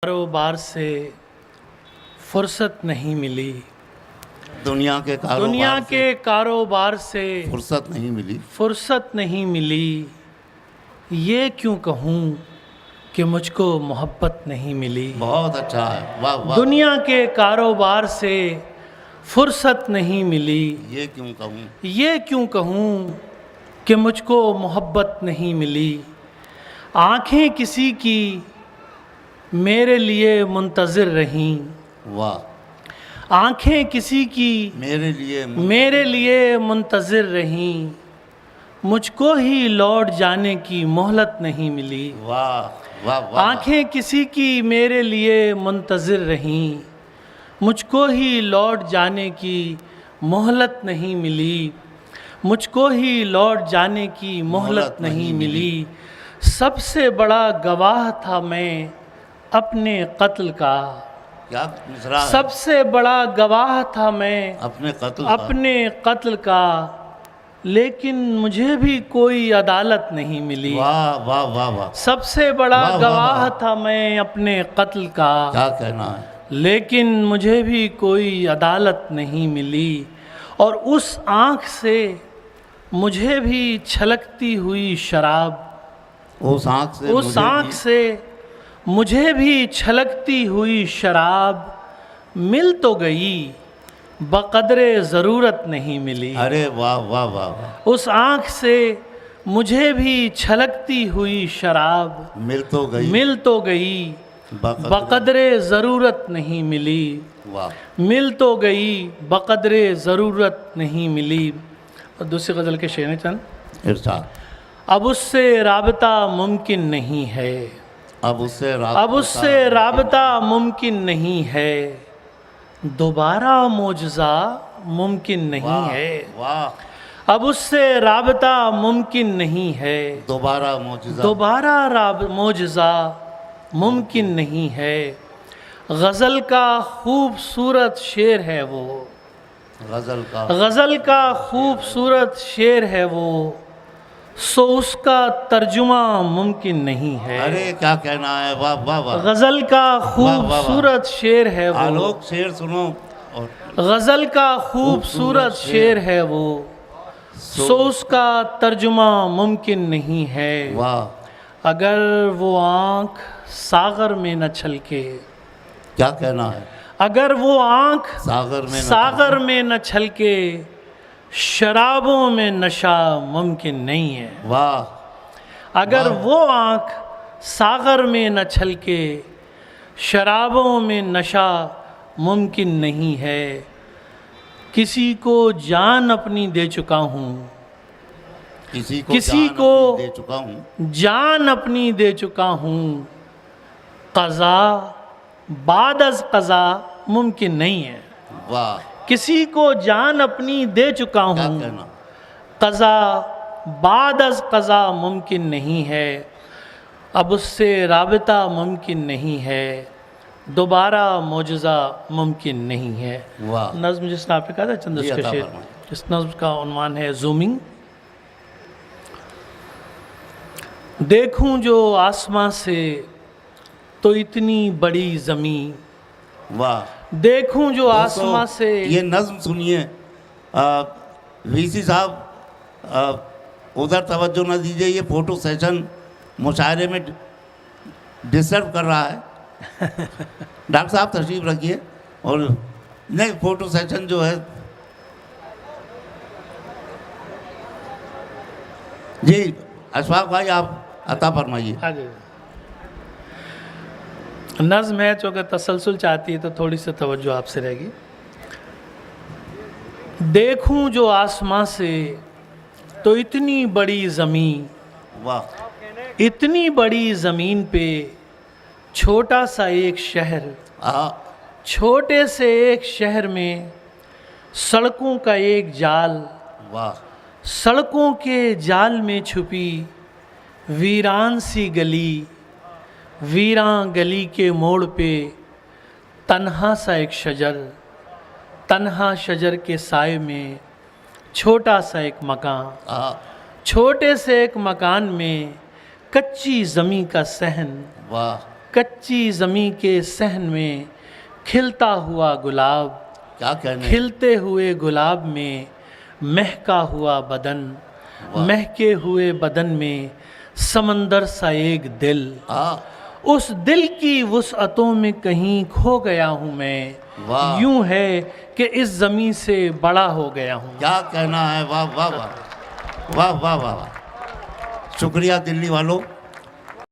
کاروبار سے فرصت نہیں ملی، دنیا کے کاروبار سے فرصت نہیں ملی، یہ کیوں کہوں کہ مجھ کو محبت نہیں ملی۔ بہت اچھا ہے، واہ واہ۔ دنیا کے کاروبار سے فرصت نہیں ملی، یہ کیوں کہوں کہ مجھ کو محبت نہیں ملی۔ آنکھیں کسی کی میرے لیے منتظر رہیں، واہ۔ آنکھیں کسی کی میرے لیے منتظر رہیں، مجھ کو ہی لوٹ جانے کی مہلت نہیں ملی۔ واہ واہ واہ۔ آنکھیں کسی کی میرے لیے منتظر رہیں، مجھ کو ہی لوٹ جانے کی مہلت نہیں ملی، مجھ کو ہی لوٹ جانے کی مہلت نہیں ملی۔ سب سے بڑا گواہ تھا میں اپنے قتل کا، کیا مصرع ہے؟ سب سے بڑا گواہ تھا میں اپنے قتل کا، لیکن مجھے بھی کوئی عدالت نہیں ملی۔ واہ واہ واہ واہ۔ سب سے بڑا گواہ تھا میں اپنے قتل کا، کیا کہنا ہے؟ لیکن مجھے بھی کوئی عدالت نہیں ملی۔ اور اس آنکھ سے مجھے بھی چھلکتی ہوئی شراب، اس آنکھ سے مجھے بھی چھلکتی ہوئی شراب مل تو گئی، بقدر ضرورت نہیں ملی۔ ارے واہ واہ واہ واہ۔ اس آنکھ سے مجھے بھی چھلکتی ہوئی شراب مل تو گئی، بقدر ضرورت نہیں ملی۔ مل تو گئی، بقدر ضرورت نہیں ملی۔ اور دوسری غزل کے شعر چند۔ ارشاد۔ اب اس سے رابطہ ممکن نہیں ہے، اب اس سے رابطہ ممکن نہیں ہے، دوبارہ معجزہ ممکن نہیں ہے۔ اب اس سے رابطہ ممکن نہیں ہے، دوبارہ معجزہ ممکن نہیں ہے۔ غزل کا خوبصورت شعر ہے وہ، غزل کا خوبصورت شعر ہے وہ، سو اس کا ترجمہ ممکن نہیں ہے۔ ارے کیا کہنا ہے، واہ واہ واہ۔ غزل کا خوبصورت شعر ہے وہ، آلوک شعر سنو۔ غزل کا خوبصورت شعر ہے وہ، سو اس کا ترجمہ ممکن نہیں ہے۔ اگر وہ آنکھ ساغر میں نہ چھلکے، کیا کہنا ہے؟ اگر وہ آنکھ ساغر میں نہ چھلکے، شرابوں میں نشہ ممکن نہیں ہے۔ واہ۔ اگر وہ آنکھ ساغر میں نہ چھلکے، شرابوں میں نشہ ممکن نہیں ہے۔ کسی کو جان اپنی دے چکا ہوں، کسی کو جان اپنی دے چکا ہوں، قضا بعد از قضا ممکن نہیں ہے۔ واہ۔ کسی کو جان اپنی دے چکا ہوں، قضا بعد از قضا ممکن نہیں ہے۔ اب اس سے رابطہ ممکن نہیں ہے، دوبارہ معجزہ ممکن نہیں ہے۔ نظم جس نے آپ نے کہا تھا چند اس کے شعر، اس نظم کا عنوان ہے زومنگ۔ دیکھوں جو آسمان سے تو اتنی بڑی زمین، واہ۔ دیکھوں جو آسمان سے۔ یہ نظم سنیے، وی سی صاحب ادھر توجہ نہ دیجیے، یہ فوٹو سیشن مشاعرے میں ڈسٹرب کر رہا ہے۔ ڈاکٹر صاحب تشریف رکھیے، اور نہیں فوٹو سیشن جو ہے، جی اشفاق بھائی آپ عطا فرمائیے۔ نظم ہے چونکہ تسلسل چاہتی ہے تو تھوڑی سی توجہ آپ سے رہے گی۔ دیکھوں جو آسمان سے تو اتنی بڑی زمین، واہ۔ اتنی بڑی زمین پہ چھوٹا سا ایک شہر، چھوٹے سے ایک شہر میں سڑکوں کا ایک جال، واہ۔ سڑکوں کے جال میں چھپی ویران سی گلی، ویران گلی کے موڑ پہ تنہا سا ایک شجر، تنہا شجر کے سائے میں چھوٹا سا ایک مکان، چھوٹے سے ایک مکان میں کچی زمیں کا صحن، واہ۔ کچی زمیں کے صحن میں کھلتا ہوا گلاب، کیا کہنے، کھلتے ہوئے گلاب میں مہکا ہوا بدن، مہکے ہوئے بدن میں سمندر سا ایک دل، اس دل کی وسعتوں میں کہیں کھو گیا ہوں میں، واہ یوں ہے کہ اس زمین سے بڑا ہو گیا ہوں۔ کیا کہنا ہے، واہ واہ واہ واہ واہ واہ واہ، شکریہ دلی والوں۔